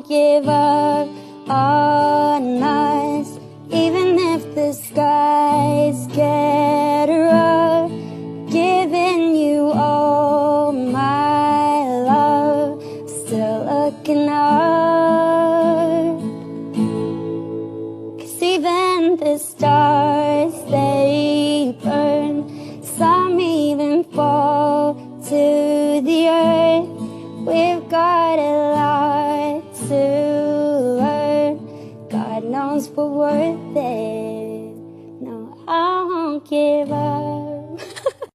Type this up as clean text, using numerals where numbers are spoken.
give up on us, even if the skies get rough. Giving you all my love, still looking up. 'Cause even the stars, they burn. Some even fall to the earth. We've got a lot to learn. God knows we're worth it. No, I won't give up.